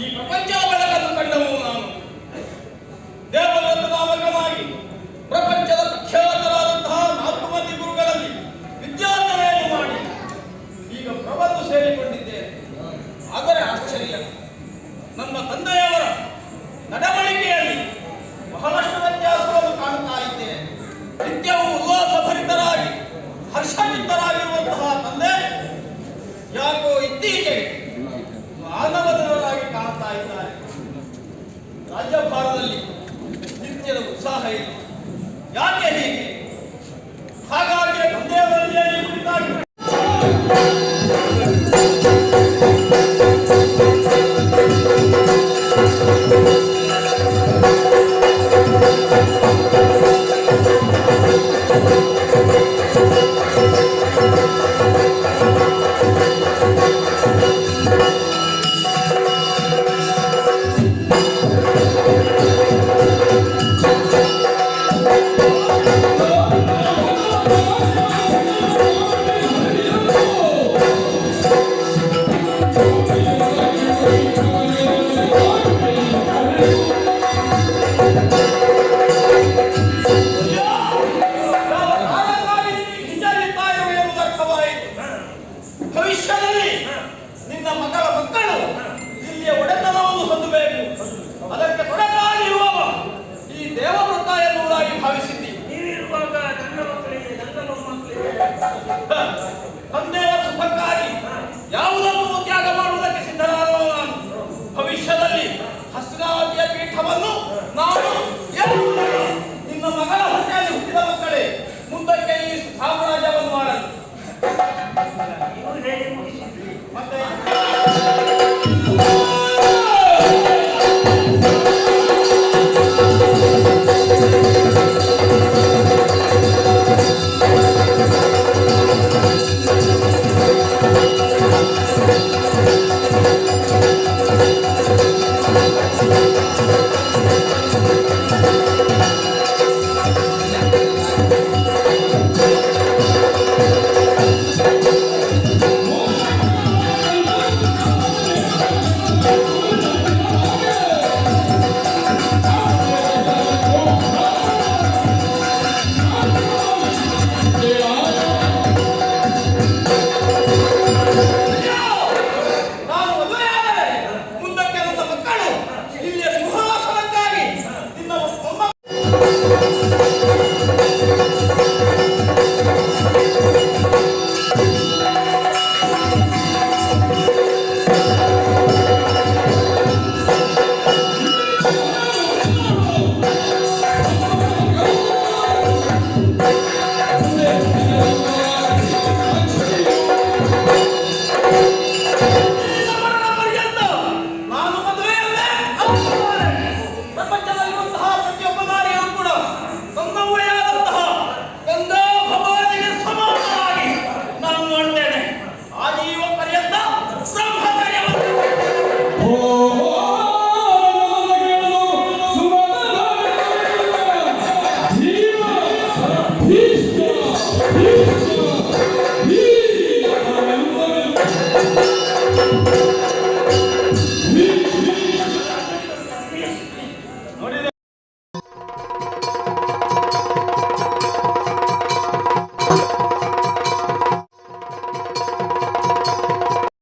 ಈ ಪ್ರಪಂಚದ ಬೆಳಕನ್ನು ಕಂಡವನು ನಾನು. ದೇವದತ್ತ ನಾಮಕವಾಗಿ ಪ್ರಪಂಚದ ಪ್ರಖ್ಯಾತರಾದಂತಹ 4 ಮಂದಿ ಗುರುಗಳಲ್ಲಿ ವಿದ್ಯಾರ್ಥಿಯನ್ನು ಮಾಡಿ ಈಗ ಪ್ರಬಂಧ ಸೇರಿಕೊಂಡಿದ್ದೇನೆ. ಆದರೆ ಆಶ್ಚರ್ಯ, ನಮ್ಮ ತಂದೆಯವರ ನಡವಳಿಕೆಯಲ್ಲಿ ಬಹಳಷ್ಟು ವ್ಯತ್ಯಾಸವನ್ನು ಕಾಣುತ್ತಾ ಇದ್ದೇನೆ. ನಿತ್ಯವೂ ಉಲ್ಲಾಸಭರಿತರಾಗಿ ಹರ್ಷಚಿತ್ತರಾಗಿರುವಂತಹ ತಂದೆ ಯಾಕೋ ಇತ್ತೀಚೆಗೆ ಮಾನವದರಾಗಿ ಕಾಣುತ್ತಾ ಇದ್ದಾರೆ. ರಾಜ್ಯಭಾರದಲ್ಲಿ ನಿತ್ಯದ ಉತ್ಸಾಹ ಇದೆ. ಯಾಕೆ ಹೀಗೆ? ಹಾಗಾಗಿ ತಂದೆಯವರಲ್ಲಿಯೇ ಕುರಿತಾಗಿ ತಂದೆಯವರ ಸುಖಕ್ಕಾಗಿ ಯಾವುದನ್ನು ತ್ಯಾಗ ಮಾಡುವುದಕ್ಕೆ ಸಿದ್ಧರಾದವ ನಾನು. ಭವಿಷ್ಯದಲ್ಲಿ ಹಸ್ತಿನಾವತಿಯ ಪೀಠವನ್ನು ನಾನು ನಿನ್ನ ಮಗಳ ಹೊಟ್ಟೆಯಲ್ಲಿ ಹುಟ್ಟಿದ ಮಕ್ಕಳೇ ಮುಂದಕ್ಕೆ ಈ ಸಾಮ್ರಾಜ್ಯವನ್ನು ಮಾಡಲು ಮತ್ತೆ